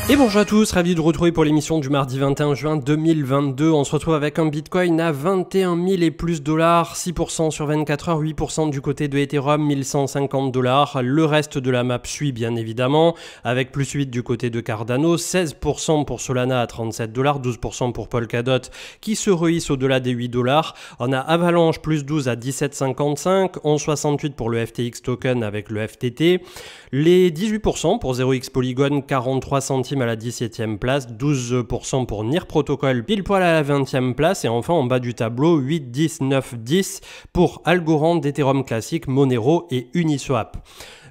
Et bonjour à tous, ravi de vous retrouver pour l'émission du mardi 21 juin 2022. On se retrouve avec un Bitcoin à 21 000 et plus dollars, 6% sur 24 heures, 8% du côté de Ethereum, 1150 dollars. Le reste de la map suit bien évidemment, avec plus 8 du côté de Cardano, 16% pour Solana à 37 dollars, 12% pour Polkadot qui se rehisse au-delà des 8 dollars. On a Avalanche plus 12 à 17,55, 11,68 pour le FTX token avec le FTT. Les 18% pour 0x Polygon, 43 centimes à la 17e place, 12% pour NIR Protocol, pile poil à la 20e place, et enfin en bas du tableau, 8, 10, 9, 10 pour Algorand, Ethereum Classic, Monero et Uniswap.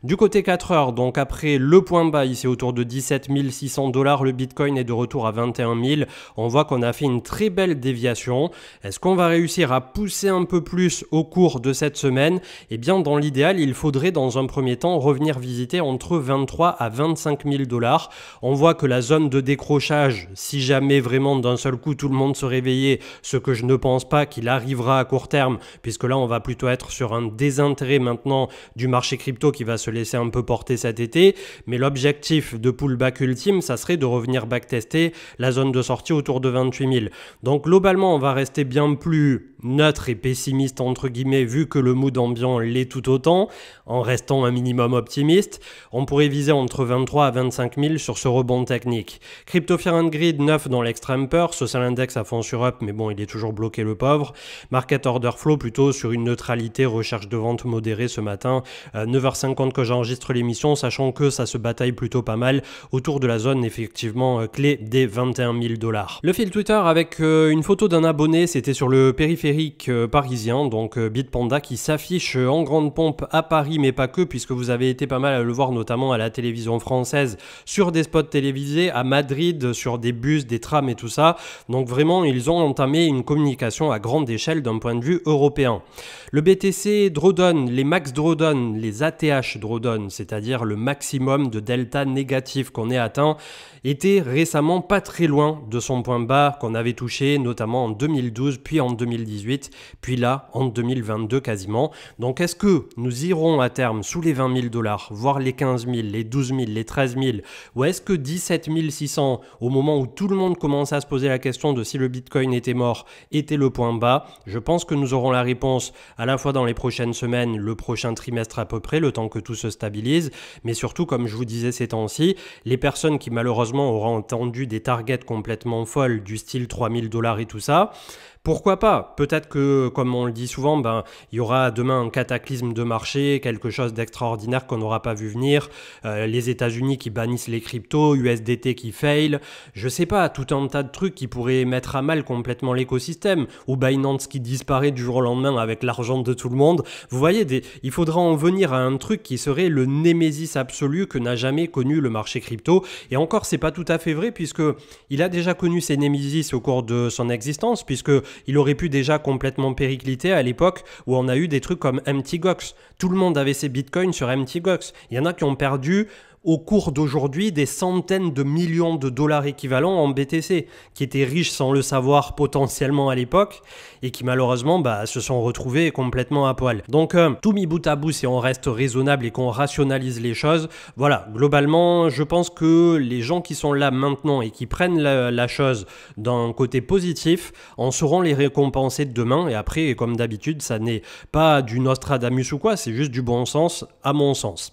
Du côté 4 heures, donc après le point bas ici autour de 17 600 dollars, le Bitcoin est de retour à 21 000. On voit qu'on a fait une très belle déviation. Est-ce qu'on va réussir à pousser un peu plus au cours de cette semaine? Eh bien, dans l'idéal, il faudrait dans un premier temps revenir visiter entre 23 à 25 000 dollars. On voit que la zone de décrochage, si jamais vraiment d'un seul coup tout le monde se réveillait, ce que je ne pense pas qu'il arrivera à court terme, puisque là on va plutôt être sur un désintérêt maintenant du marché crypto qui va se laisser un peu porter cet été, mais l'objectif de pullback ultime, ça serait de revenir backtester la zone de sortie autour de 28 000. Donc globalement, on va rester bien plus neutre et pessimiste entre guillemets, vu que le mood ambiant l'est tout autant, en restant un minimum optimiste. On pourrait viser entre 23 à 25 000 sur ce rebond technique. Crypto Fear and Greed 9 dans l'extrême peur, Social Index à fond sur up, mais bon, il est toujours bloqué le pauvre. Market Order Flow plutôt sur une neutralité, recherche de vente modérée ce matin, 9h50 que j'enregistre l'émission, sachant que ça se bataille plutôt pas mal autour de la zone effectivement clé des 21 000 dollars. Le fil Twitter avec une photo d'un abonné, c'était sur le périphérique parisien, donc Bitpanda qui s'affiche en grande pompe à Paris, mais pas que, puisque vous avez été pas mal à le voir notamment à la télévision française, sur des spots télévisés, à Madrid, sur des bus, des trams et tout ça. Donc vraiment, ils ont entamé une communication à grande échelle d'un point de vue européen. Le BTC Drawdown, les max Drawdown, les ATH Drawdown, c'est-à-dire le maximum de delta négatif qu'on ait atteint, était récemment pas très loin de son point bas qu'on avait touché notamment en 2012, puis en 2018, puis là en 2022 quasiment. Donc est-ce que nous irons à terme sous les 20 000 dollars, voire les 15 000, les 12 000, les 13 000, ou est-ce que 17 600 au moment où tout le monde commençait à se poser la question de si le Bitcoin était mort, était le point bas? Je pense que nous aurons la réponse à la fois dans les prochaines semaines, le prochain trimestre à peu près, le temps que tout se stabilise, mais surtout comme je vous disais ces temps-ci, les personnes qui malheureusement auront entendu des targets complètement folles du style 3 000 dollars et tout ça, pourquoi pas? Peut-être que, comme on le dit souvent, il y aura demain un cataclysme de marché, quelque chose d'extraordinaire qu'on n'aura pas vu venir, les États-Unis qui bannissent les cryptos, USDT qui fail, je sais pas, tout un tas de trucs qui pourraient mettre à mal complètement l'écosystème, ou Binance qui disparaît du jour au lendemain avec l'argent de tout le monde. Vous voyez, il faudra en venir à un truc qui serait le némésis absolu que n'a jamais connu le marché crypto. Et encore, c'est pas tout à fait vrai, puisque il a déjà connu ses némésis au cours de son existence, puisque il aurait pu déjà complètement péricliter à l'époque où on a eu des trucs comme Mt. Gox. Tout le monde avait ses bitcoins sur Mt. Gox. Il y en a qui ont perdu au cours d'aujourd'hui des centaines de millions de dollars équivalents en BTC, qui étaient riches sans le savoir potentiellement à l'époque et qui malheureusement se sont retrouvés complètement à poil. Donc tout mis bout à bout, si on reste raisonnable et qu'on rationalise les choses, voilà, globalement je pense que les gens qui sont là maintenant et qui prennent la chose d'un côté positif en sauront les récompenser demain. Et après, comme d'habitude, ça n'est pas du Nostradamus ou quoi, c'est juste du bon sens à mon sens.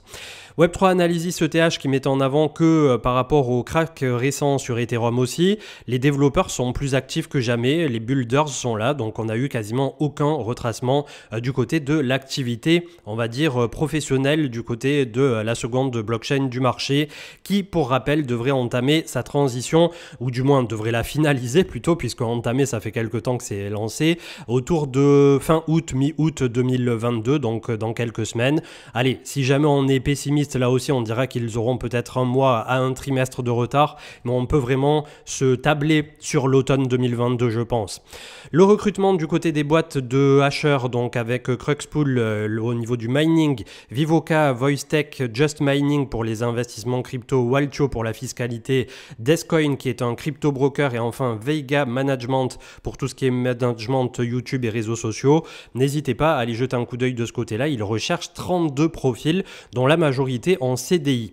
Web3 Analysis ETH qui met en avant que par rapport au crack récent sur Ethereum aussi, les développeurs sont plus actifs que jamais, les builders sont là, donc on n'a eu quasiment aucun retracement du côté de l'activité, on va dire professionnelle, du côté de la seconde blockchain du marché, qui pour rappel devrait entamer sa transition, ou du moins devrait la finaliser plutôt, puisque entamer ça fait quelques temps que c'est lancé, autour de fin août, mi-août 2022, donc dans quelques semaines. Allez, si jamais on est pessimiste, là aussi on dira qu'ils auront peut-être un mois à un trimestre de retard, mais on peut vraiment se tabler sur l'automne 2022 je pense. Le recrutement du côté des boîtes de hasher, donc avec Cruxpool au niveau du mining, Vivoca, VoiceTech, Just Mining pour les investissements crypto, Walcho pour la fiscalité, Descoin qui est un crypto broker, et enfin Veiga Management pour tout ce qui est management YouTube et réseaux sociaux. N'hésitez pas à aller jeter un coup d'œil de ce côté-là, ils recherchent 32 profils dont la majorité majorité en CDI.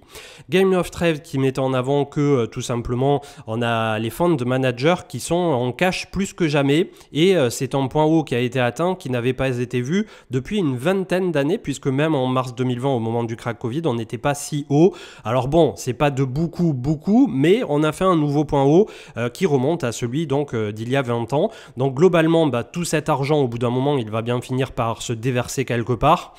Game of Trade qui met en avant que tout simplement on a les fund managers qui sont en cash plus que jamais et c'est un point haut qui a été atteint qui n'avait pas été vu depuis une vingtaine d'années puisque même en mars 2020 au moment du crack Covid on n'était pas si haut. Alors bon, c'est pas de beaucoup mais on a fait un nouveau point haut qui remonte à celui donc d'il y a 20 ans. Donc globalement tout cet argent au bout d'un moment il va bien finir par se déverser quelque part.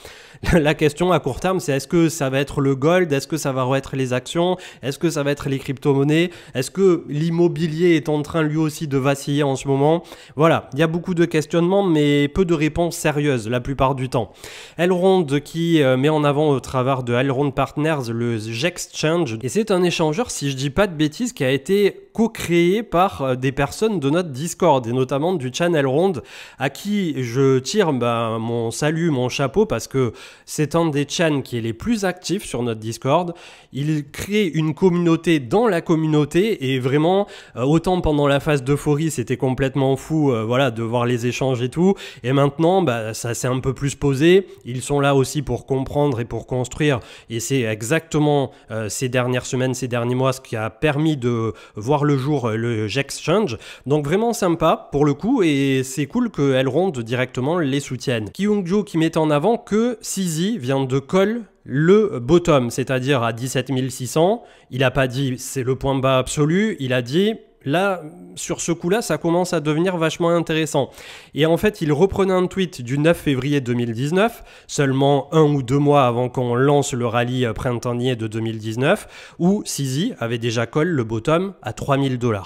La question à court terme c'est est-ce que ça va être le gold, est-ce que ça va être les actions, est-ce que ça va être les crypto-monnaies, est-ce que l'immobilier est en train lui aussi de vaciller en ce moment. Voilà, il y a beaucoup de questionnements mais peu de réponses sérieuses la plupart du temps. Elrond qui met en avant au travers de Elrond Partners le Jexchange et c'est un échangeur, si je dis pas de bêtises, qui a été co-créé par des personnes de notre Discord et notamment du channel Elrond à qui je tire mon salut, mon chapeau parce que c'est un des chans qui est les plus actifs sur notre Discord. Il crée une communauté dans la communauté et vraiment autant pendant la phase d'euphorie c'était complètement fou voilà, de voir les échanges et tout et maintenant ça s'est un peu plus posé. Ils sont là aussi pour comprendre et pour construire et c'est exactement ces dernières semaines, ces derniers mois ce qui a permis de voir le jour le Jexchange. Donc vraiment sympa pour le coup et c'est cool que Elrond directement les soutienne. Kyungju qui met en avant que CZ vient de call le bottom, c'est-à-dire à 17 600. Il n'a pas dit c'est le point bas absolu, il a dit là, sur ce coup-là, ça commence à devenir vachement intéressant. Et en fait, il reprenait un tweet du 9 février 2019, seulement 1 ou 2 mois avant qu'on lance le rallye printanier de 2019, où CZ avait déjà call le bottom à 3000 $.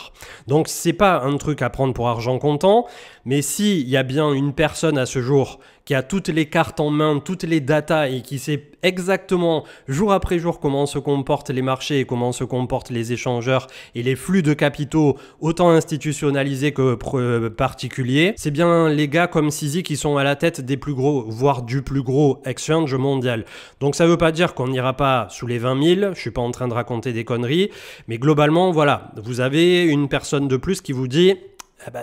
Donc, c'est pas un truc à prendre pour argent comptant, mais s'il y a bien une personne à ce jour qui a toutes les cartes en main, toutes les datas et qui sait exactement jour après jour comment se comportent les marchés et comment se comportent les échangeurs et les flux de capitaux autant institutionnalisés que particuliers, c'est bien les gars comme CZ qui sont à la tête des plus gros, voire du plus gros exchange mondial. Donc ça veut pas dire qu'on n'ira pas sous les 20 000, je suis pas en train de raconter des conneries, mais globalement voilà, vous avez une personne de plus qui vous dit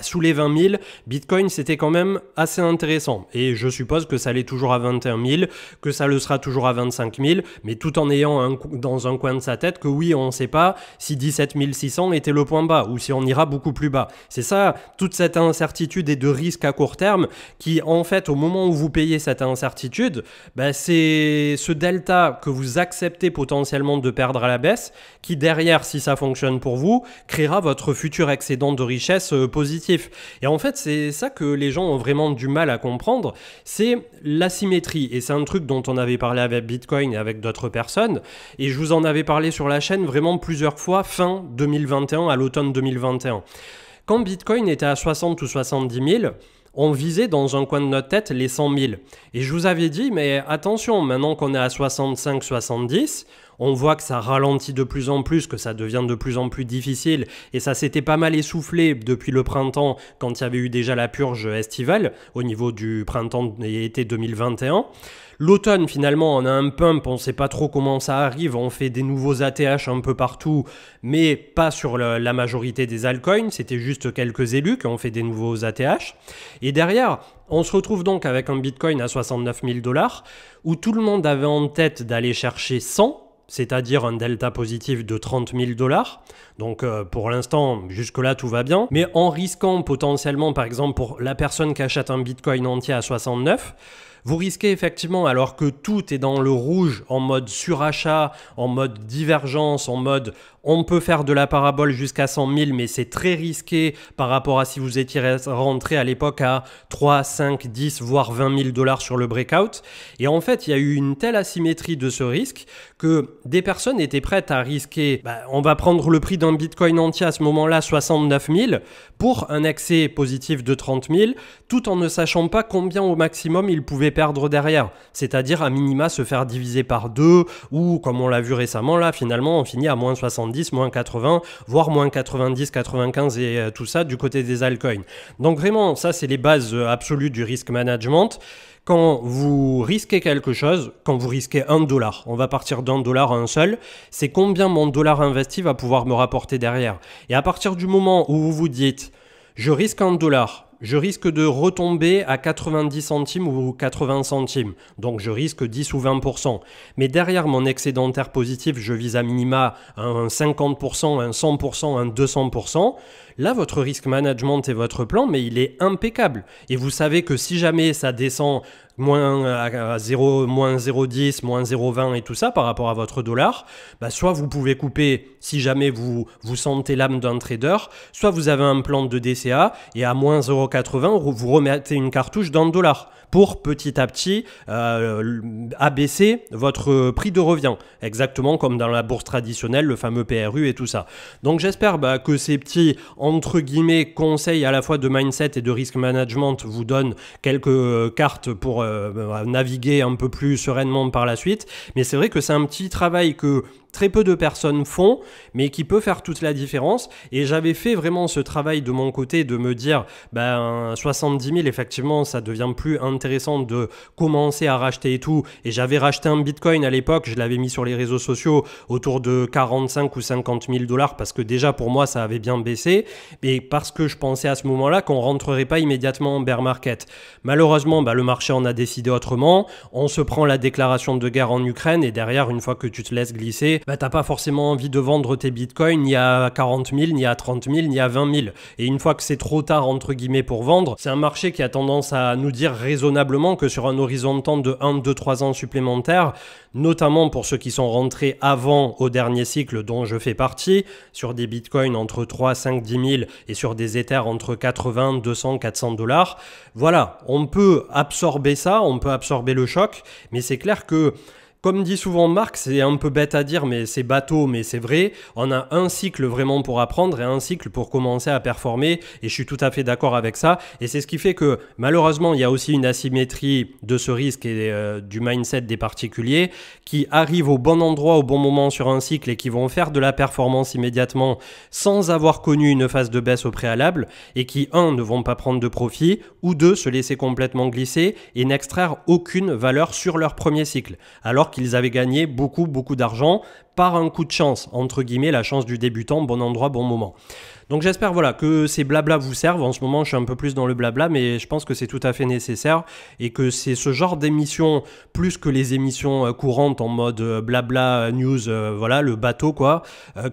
sous les 20 000, Bitcoin c'était quand même assez intéressant et je suppose que ça l'est toujours à 21 000, que ça le sera toujours à 25 000, mais tout en ayant dans un coin de sa tête que oui on ne sait pas si 17 600 était le point bas ou si on ira beaucoup plus bas. C'est ça, toute cette incertitude et de risque à court terme qui en fait au moment où vous payez cette incertitude, c'est ce delta que vous acceptez potentiellement de perdre à la baisse qui derrière si ça fonctionne pour vous créera votre futur excédent de richesse positif. Et en fait, c'est ça que les gens ont vraiment du mal à comprendre, c'est l'asymétrie. Et c'est un truc dont on avait parlé avec Bitcoin et avec d'autres personnes. Et je vous en avais parlé sur la chaîne vraiment plusieurs fois, fin 2021 à l'automne 2021. Quand Bitcoin était à 60 ou 70 000, on visait dans un coin de notre tête les 100 000. Et je vous avais dit, mais attention, maintenant qu'on est à 65, 70, on voit que ça ralentit de plus en plus, que ça devient de plus en plus difficile. Et ça s'était pas mal essoufflé depuis le printemps, quand il y avait eu déjà la purge estivale, au niveau du printemps et été 2021. L'automne, finalement, on a un pump, on ne sait pas trop comment ça arrive, on fait des nouveaux ATH un peu partout, mais pas sur la majorité des altcoins, c'était juste quelques élus qui ont fait des nouveaux ATH. Et derrière, on se retrouve donc avec un Bitcoin à 69 000 $, où tout le monde avait en tête d'aller chercher 100, c'est-à-dire un delta positif de 30 000 $. Donc pour l'instant, jusque-là, tout va bien. Mais en risquant potentiellement, par exemple, pour la personne qui achète un Bitcoin entier à 69, vous risquez effectivement, alors que tout est dans le rouge, en mode surachat, en mode divergence, en mode on peut faire de la parabole jusqu'à 100 000, mais c'est très risqué par rapport à si vous étiez rentré à l'époque à 3, 5, 10, voire 20 000 $ sur le breakout. Et en fait, il y a eu une telle asymétrie de ce risque que des personnes étaient prêtes à risquer, on va prendre le prix d'un Bitcoin entier à ce moment-là, 69 000, pour un excès positif de 30 000, tout en ne sachant pas combien au maximum ils pouvaient perdre derrière. C'est-à-dire à minima se faire diviser par 2, ou comme on l'a vu récemment, là, finalement, on finit à moins 70, moins 80, voire moins 90, 95 et tout ça du côté des altcoins. Donc vraiment, ça, c'est les bases absolues du risk management. Quand vous risquez quelque chose, quand vous risquez $1, on va partir d'$1 à un seul, c'est combien mon dollar investi va pouvoir me rapporter derrière. Et à partir du moment où vous vous dites, je risque $1, je risque de retomber à 90 centimes ou 80 centimes. Donc je risque 10 ou 20%. Mais derrière mon excédentaire positif, je vise à minima un 50%, un 100%, un 200%. Là, votre risk management et votre plan, mais il est impeccable. Et vous savez que si jamais ça descend à 0, moins 0,10, moins 0,20 et tout ça par rapport à votre dollar, soit vous pouvez couper si jamais vous sentez l'âme d'un trader, soit vous avez un plan de DCA et à moins 0,80, vous remettez une cartouche dans le dollar pour petit à petit abaisser votre prix de revient, exactement comme dans la bourse traditionnelle, le fameux PRU et tout ça. Donc j'espère que ces petits, entre guillemets, conseils à la fois de mindset et de risk management vous donnent quelques cartes pour naviguer un peu plus sereinement par la suite. Mais c'est vrai que c'est un petit travail que très peu de personnes font, mais qui peut faire toute la différence. Et j'avais fait vraiment ce travail de mon côté de me dire, 70 000, effectivement, ça devient plus intéressant de commencer à racheter et tout. Et j'avais racheté un Bitcoin à l'époque, je l'avais mis sur les réseaux sociaux autour de 45 ou 50 000 dollars parce que déjà pour moi, ça avait bien baissé. Et parce que je pensais à ce moment-là qu'on ne rentrerait pas immédiatement en bear market. Malheureusement, le marché en a décidé autrement. On se prend la déclaration de guerre en Ukraine et derrière, une fois que tu te laisses glisser, t'as pas forcément envie de vendre tes bitcoins ni à 40 000, ni à 30 000, ni à 20 000. Et une fois que c'est trop tard, entre guillemets, pour vendre, c'est un marché qui a tendance à nous dire raisonnablement que sur un horizon de temps de 1, 2, 3 ans supplémentaires, notamment pour ceux qui sont rentrés avant au dernier cycle dont je fais partie, sur des bitcoins entre 3, 5, 10 000 et sur des Ethers entre 80, 200, 400 dollars. Voilà, on peut absorber ça, on peut absorber le choc, mais c'est clair que comme dit souvent Marc, c'est un peu bête à dire, mais c'est bateau, mais c'est vrai. On a un cycle vraiment pour apprendre et un cycle pour commencer à performer. Et je suis tout à fait d'accord avec ça. Et c'est ce qui fait que malheureusement, il y a aussi une asymétrie de ce risque et du mindset des particuliers qui arrivent au bon endroit, au bon moment sur un cycle et qui vont faire de la performance immédiatement sans avoir connu une phase de baisse au préalable et qui, un, ne vont pas prendre de profit ou deux, se laisser complètement glisser et n'extraire aucune valeur sur leur premier cycle. Alors qu'ils avaient gagné beaucoup d'argent par un coup de chance, entre guillemets, la chance du débutant, bon endroit, bon moment. Donc j'espère que ces blabla vous servent. En ce moment, je suis un peu plus dans le blabla, mais je pense que c'est tout à fait nécessaire et que c'est ce genre d'émission, plus que les émissions courantes en mode blabla news, le bateau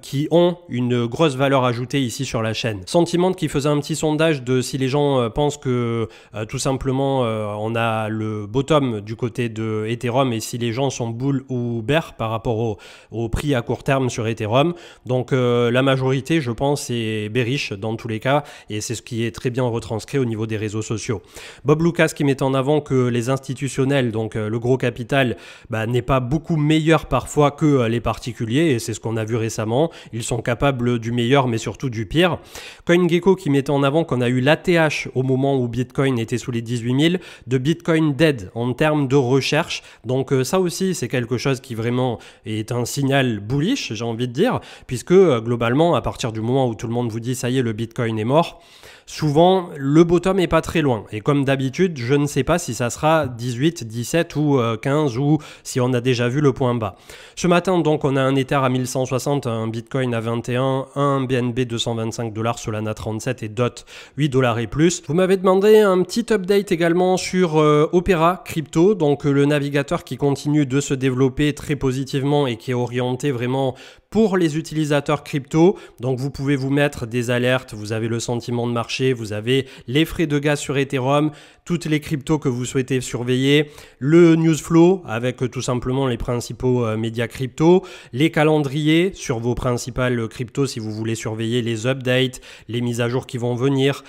qui ont une grosse valeur ajoutée ici sur la chaîne. Sentiment qui faisait un petit sondage de si les gens pensent que tout simplement on a le bottom du côté de Ethereum et si les gens sont bull ou bear par rapport au prix à court terme sur Ethereum. Donc la majorité, je pense, est bearish dans tous les cas et c'est ce qui est très bien retranscrit au niveau des réseaux sociaux. Bob Lucas qui met en avant que les institutionnels, donc le gros capital, n'est pas beaucoup meilleur parfois que les particuliers et c'est ce qu'on a vu récemment. Ils sont capables du meilleur mais surtout du pire. CoinGecko qui met en avant qu'on a eu l'ATH au moment où Bitcoin était sous les 18 000 de Bitcoin dead en termes de recherche. Donc ça aussi c'est quelque chose qui vraiment est un signal bullish, j'ai envie de dire, puisque globalement à partir du moment où tout le monde vous dit ça y est, le Bitcoin est mort, souvent le bottom est pas très loin et comme d'habitude je ne sais pas si ça sera 18, 17 ou 15 ou si on a déjà vu le point bas. Ce matin donc on a un Ether à 1160, un Bitcoin à 21, un BNB 225 $, Solana 37 et DOT 8 $ et plus. Vous m'avez demandé un petit update également sur Opera Crypto, donc le navigateur qui continue de se développer très positivement et qui est orienté vraiment pour les utilisateurs crypto. Donc vous pouvez vous mettre des alertes, vous avez le sentiment de marché, vous avez les frais de gaz sur Ethereum, toutes les cryptos que vous souhaitez surveiller, le newsflow avec tout simplement les principaux médias crypto, les calendriers sur vos principales cryptos si vous voulez surveiller les updates, les mises à jour qui vont venir,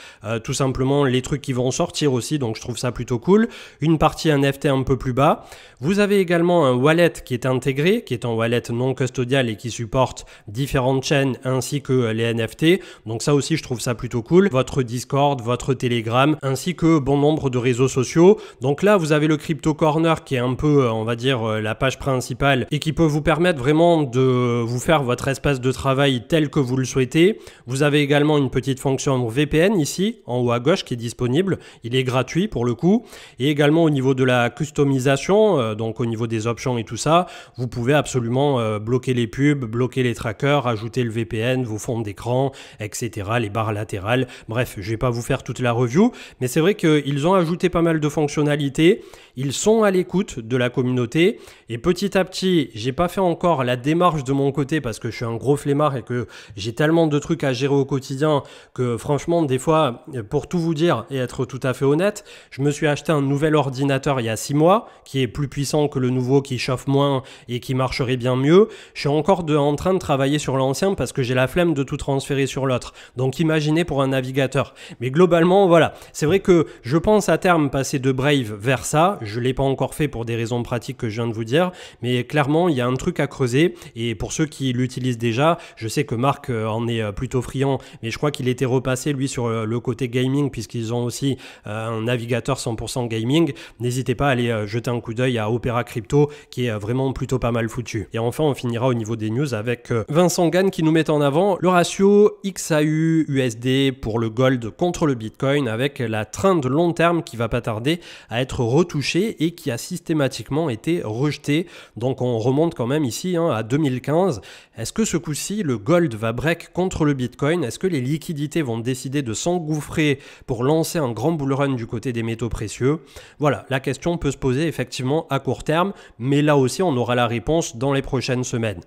tout simplement les trucs qui vont sortir aussi, donc je trouve ça plutôt cool. Une partie NFT un peu plus bas. Vous avez également un wallet qui est intégré, qui est un wallet non custodial et qui supporte différentes chaînes ainsi que les NFT. Donc ça aussi je trouve ça plutôt cool. Votre Discord, votre Telegram ainsi que bon nombre de réseaux sociaux. Donc là vous avez le Crypto Corner qui est un peu on va dire la page principale et qui peut vous permettre vraiment de vous faire votre espace de travail tel que vous le souhaitez. Vous avez également une petite fonction VPN ici en haut à gauche qui est disponible. Il est gratuit pour le coup et également au niveau de la customisation donc au niveau des options et tout ça vous pouvez absolument bloquer les pubs, bloquer les trackers, ajouter le VPN, vos fonds d'écran, etc., les barres latérales. Bref, je vais pas vous faire toute la review, mais c'est vrai qu'ils ont ajouté pas mal de fonctionnalités. Ils sont à l'écoute de la communauté et petit à petit, j'ai pas fait encore la démarche de mon côté parce que je suis un gros flemmard et que j'ai tellement de trucs à gérer au quotidien que franchement, des fois, pour tout vous dire et être tout à fait honnête, je me suis acheté un nouvel ordinateur il y a 6 mois qui est plus puissant que le nouveau, qui chauffe moins et qui marcherait bien mieux. Je suis encore en train de travailler sur l'ancien parce que j'ai la flemme de tout transférer sur l'autre. Donc imaginez pour un navigateur. Mais globalement, voilà, c'est vrai que je pense à terme passer de Brave vers ça. Je ne l'ai pas encore fait pour des raisons pratiques que je viens de vous dire, mais clairement, il y a un truc à creuser. Et pour ceux qui l'utilisent déjà, je sais que Marc en est plutôt friand, mais je crois qu'il était repassé, lui, sur le côté gaming, puisqu'ils ont aussi un navigateur 100% gaming. N'hésitez pas à aller jeter un coup d'œil à Opera Crypto, qui est vraiment plutôt pas mal foutu. Et enfin, on finira au niveau des news avec Vincent Gann qui nous met en avant le ratio XAU-USD pour le gold contre le Bitcoin, avec la trend long terme qui va pas tarder à être retouchée et qui a systématiquement été rejetée. Donc on remonte quand même ici à 2015. Est-ce que ce coup-ci, le gold va break contre le Bitcoin? Est-ce que les liquidités vont décider de s'engouffrer pour lancer un grand bull run du côté des métaux précieux? Voilà, la question peut se poser effectivement à court terme, mais là aussi on aura la réponse dans les prochaines semaines.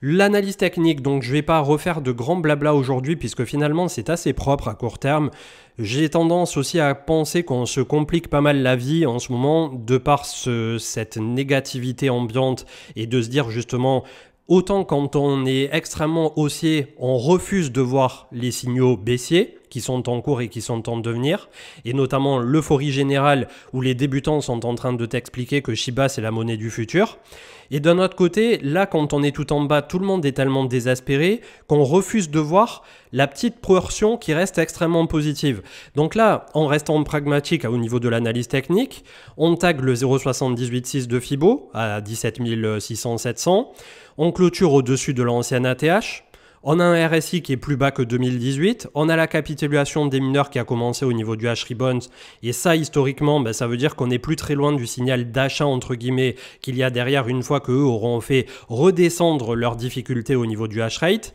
L'analyse technique, donc je ne vais pas refaire de grand blabla aujourd'hui puisque finalement c'est assez propre à court terme. J'ai tendance aussi à penser qu'on se complique pas mal la vie en ce moment de par cette négativité ambiante et de se dire justement autant quand on est extrêmement haussier, on refuse de voir les signaux baissiers qui sont en cours et qui sont en devenir, et notamment l'euphorie générale où les débutants sont en train de t'expliquer que Shiba c'est la monnaie du futur. Et d'un autre côté, là quand on est tout en bas, tout le monde est tellement désespéré qu'on refuse de voir la petite portion qui reste extrêmement positive. Donc là, en restant pragmatique au niveau de l'analyse technique, on tag le 0,786 de Fibo à 17 600-700, on clôture au-dessus de l'ancienne ATH, on a un RSI qui est plus bas que 2018, on a la capitulation des mineurs qui a commencé au niveau du H-Rebound, et ça historiquement, ça veut dire qu'on n'est plus très loin du signal d'achat entre guillemets qu'il y a derrière une fois qu'eux auront fait redescendre leurs difficultés au niveau du H-Rate.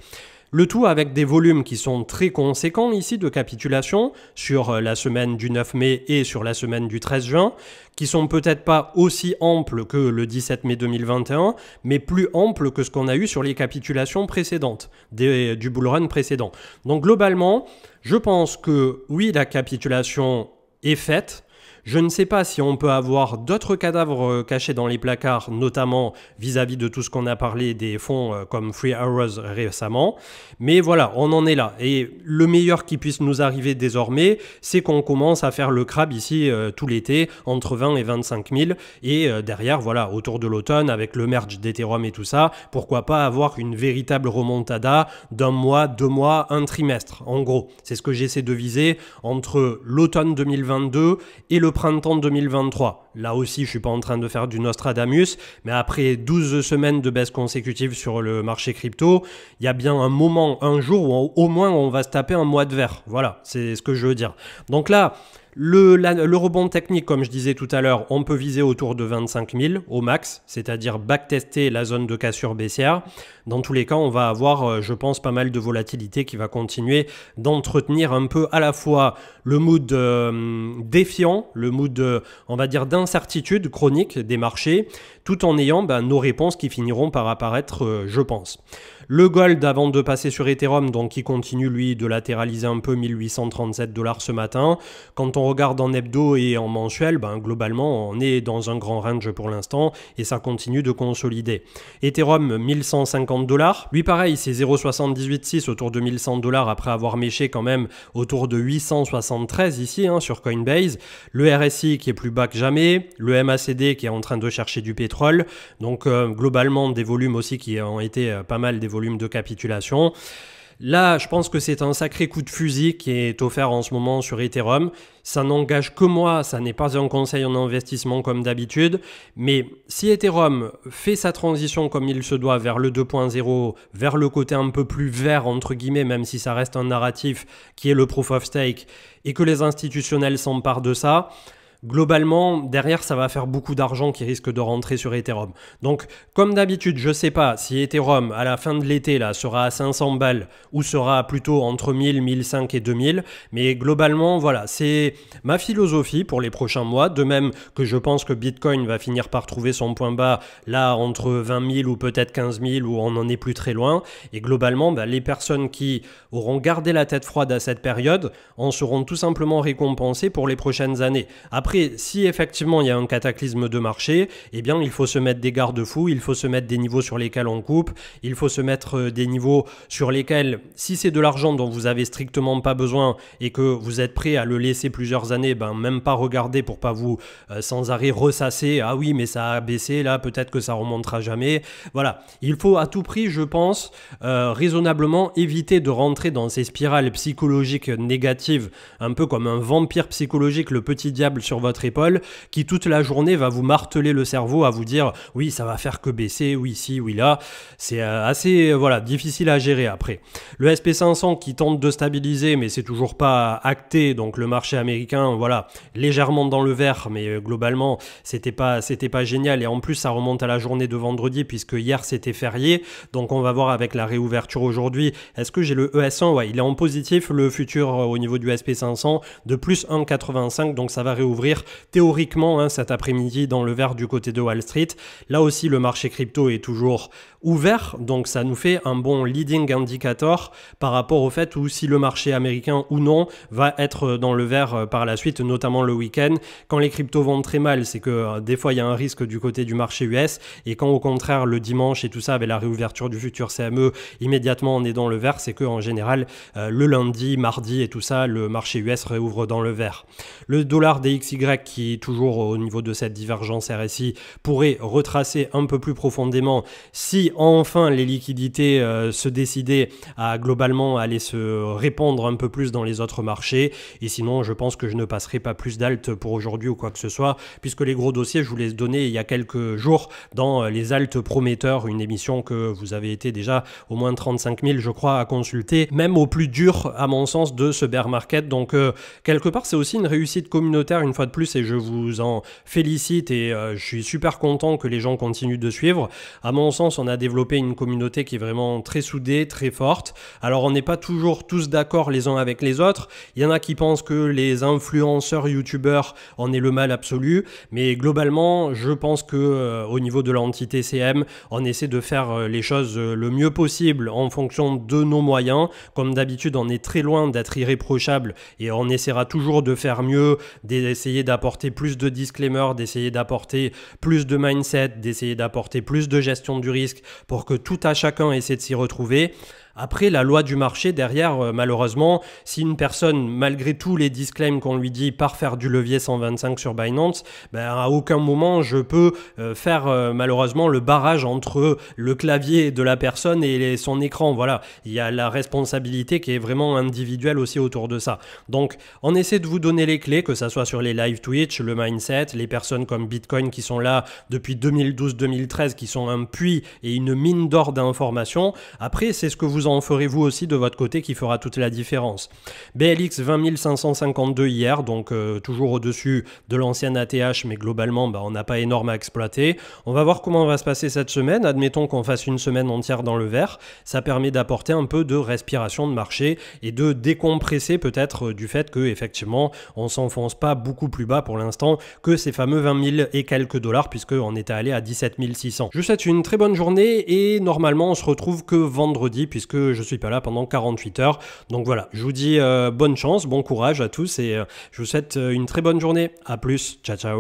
Le tout avec des volumes qui sont très conséquents ici de capitulation sur la semaine du 9 mai et sur la semaine du 13 juin, qui sont peut-être pas aussi amples que le 17 mai 2021, mais plus amples que ce qu'on a eu sur les capitulations précédentes, du bull run précédent. Donc globalement, je pense que oui, la capitulation est faite. Je ne sais pas si on peut avoir d'autres cadavres cachés dans les placards, notamment vis-à-vis de tout ce qu'on a parlé des fonds comme Free Arrows récemment. Mais voilà, on en est là. Et le meilleur qui puisse nous arriver désormais, c'est qu'on commence à faire le crabe ici tout l'été, entre 20 et 25 000. Et derrière, voilà, autour de l'automne, avec le merge d'Ethereum et tout ça, pourquoi pas avoir une véritable remontada d'un mois, 2 mois, un trimestre. En gros, c'est ce que j'essaie de viser entre l'automne 2022 et le printemps 2023. Là aussi, je suis pas en train de faire du Nostradamus, mais après 12 semaines de baisse consécutive sur le marché crypto, il y a bien un moment, un jour où au moins on va se taper un mois de vert. Voilà, c'est ce que je veux dire. Donc là, le rebond technique, comme je disais tout à l'heure, on peut viser autour de 25 000 au max, c'est-à-dire backtester la zone de cassure baissière. Dans tous les cas, on va avoir, je pense, pas mal de volatilité qui va continuer d'entretenir un peu à la fois le mood défiant, le mood, on va dire, d'incertitude chronique des marchés, tout en ayant nos réponses qui finiront par apparaître, je pense. Le gold, avant de passer sur Ethereum, donc qui continue lui de latéraliser un peu, 1837 $ ce matin. Quand on regarde en hebdo et en mensuel, globalement on est dans un grand range pour l'instant et ça continue de consolider. Ethereum 1150 $, lui pareil c'est 0,786 autour de 1100 $ après avoir méché quand même autour de 873 ici sur Coinbase. Le RSI qui est plus bas que jamais, le MACD qui est en train de chercher du pétrole, donc globalement des volumes aussi qui ont été pas mal des volume de capitulation. Là, je pense que c'est un sacré coup de fusil qui est offert en ce moment sur Ethereum. Ça n'engage que moi, ça n'est pas un conseil en investissement comme d'habitude. Mais si Ethereum fait sa transition comme il se doit vers le 2.0, vers le côté un peu plus vert, entre guillemets, même si ça reste un narratif qui est le proof of stake, et que les institutionnels s'emparent de ça, globalement, derrière, ça va faire beaucoup d'argent qui risque de rentrer sur Ethereum. Donc, comme d'habitude, je ne sais pas si Ethereum, à la fin de l'été, là, sera à 500 balles ou sera plutôt entre 1000, 1005 et 2000. Mais globalement, voilà, c'est ma philosophie pour les prochains mois. De même que je pense que Bitcoin va finir par trouver son point bas, là, entre 20 000 ou peut-être 15 000, où on n'en est plus très loin. Et globalement, les personnes qui auront gardé la tête froide à cette période en seront tout simplement récompensées pour les prochaines années. Après, si effectivement il y a un cataclysme de marché, eh bien il faut se mettre des garde-fous, il faut se mettre des niveaux sur lesquels on coupe, il faut se mettre des niveaux sur lesquels, si c'est de l'argent dont vous avez strictement pas besoin et que vous êtes prêt à le laisser plusieurs années, même pas regarder pour pas vous sans arrêt ressasser, ah oui mais ça a baissé là, peut-être que ça remontera jamais. Voilà, il faut à tout prix, je pense, raisonnablement éviter de rentrer dans ces spirales psychologiques négatives, un peu comme un vampire psychologique, le petit diable sur votre épaule, qui toute la journée va vous marteler le cerveau à vous dire oui ça va faire que baisser, oui ci, oui là. C'est assez difficile à gérer après. Le SP500 qui tente de stabiliser mais c'est toujours pas acté, donc le marché américain légèrement dans le vert, mais globalement c'était pas génial, et en plus ça remonte à la journée de vendredi puisque hier c'était férié, donc on va voir avec la réouverture aujourd'hui. Est-ce que j'ai le ES1? Ouais, il est en positif, le futur au niveau du SP500 de plus 1,85, donc ça va réouvrir théoriquement cet après-midi dans le vert du côté de Wall Street. Là aussi le marché crypto est toujours ouvert, donc ça nous fait un bon leading indicator par rapport au fait où si le marché américain ou non va être dans le vert par la suite, notamment le week-end. Quand les cryptos vont très mal, c'est que des fois il y a un risque du côté du marché US, et quand au contraire le dimanche et tout ça avec la réouverture du futur CME, immédiatement on est dans le vert, c'est que en général le lundi, mardi et tout ça, le marché US réouvre dans le vert. Le dollar DXY qui est toujours au niveau de cette divergence RSI pourrait retracer un peu plus profondément si enfin les liquidités se décidaient à globalement aller se répandre un peu plus dans les autres marchés, et sinon je pense que je ne passerai pas plus d'alt pour aujourd'hui ou quoi que ce soit, puisque les gros dossiers je vous les ai donnés il y a quelques jours dans les alt prometteurs, une émission que vous avez été déjà au moins 35 000 je crois à consulter, même au plus dur à mon sens de ce bear market. Donc quelque part c'est aussi une réussite communautaire une fois de plus, et je vous en félicite, et je suis super content que les gens continuent de suivre. À mon sens on a développé une communauté qui est vraiment très soudée, très forte. Alors on n'est pas toujours tous d'accord les uns avec les autres, il y en a qui pensent que les influenceurs youtubeurs en est le mal absolu, mais globalement je pense que au niveau de l'anti-TCM on essaie de faire les choses le mieux possible en fonction de nos moyens. Comme d'habitude on est très loin d'être irréprochable, et on essaiera toujours de faire mieux, d'essayer d'apporter plus de disclaimers, d'essayer d'apporter plus de mindset, d'essayer d'apporter plus de gestion du risque pour que tout à chacun essaie de s'y retrouver. Après, la loi du marché derrière, malheureusement, si une personne, malgré tous les disclaims qu'on lui dit, part faire du levier 125 sur Binance, à aucun moment je peux faire malheureusement le barrage entre le clavier de la personne et son écran. Voilà, il y a la responsabilité qui est vraiment individuelle aussi autour de ça. Donc, on essaie de vous donner les clés, que ça soit sur les live Twitch, le mindset, les personnes comme Bitcoin qui sont là depuis 2012-2013, qui sont un puits et une mine d'or d'informations. Après, c'est ce que vous en ferez vous aussi de votre côté qui fera toute la différence. BLX 20 552 hier, donc toujours au-dessus de l'ancienne ATH, mais globalement on n'a pas énorme à exploiter. On va voir comment va se passer cette semaine. Admettons qu'on fasse une semaine entière dans le vert, ça permet d'apporter un peu de respiration de marché et de décompresser peut-être du fait que effectivement on s'enfonce pas beaucoup plus bas pour l'instant que ces fameux 20 000 et quelques dollars, puisqu'on était allé à 17 600. Je vous souhaite une très bonne journée, et normalement on se retrouve que vendredi puisque je suis pas là pendant 48 heures. Donc voilà, je vous dis bonne chance, bon courage à tous, et je vous souhaite une très bonne journée. À plus, ciao ciao.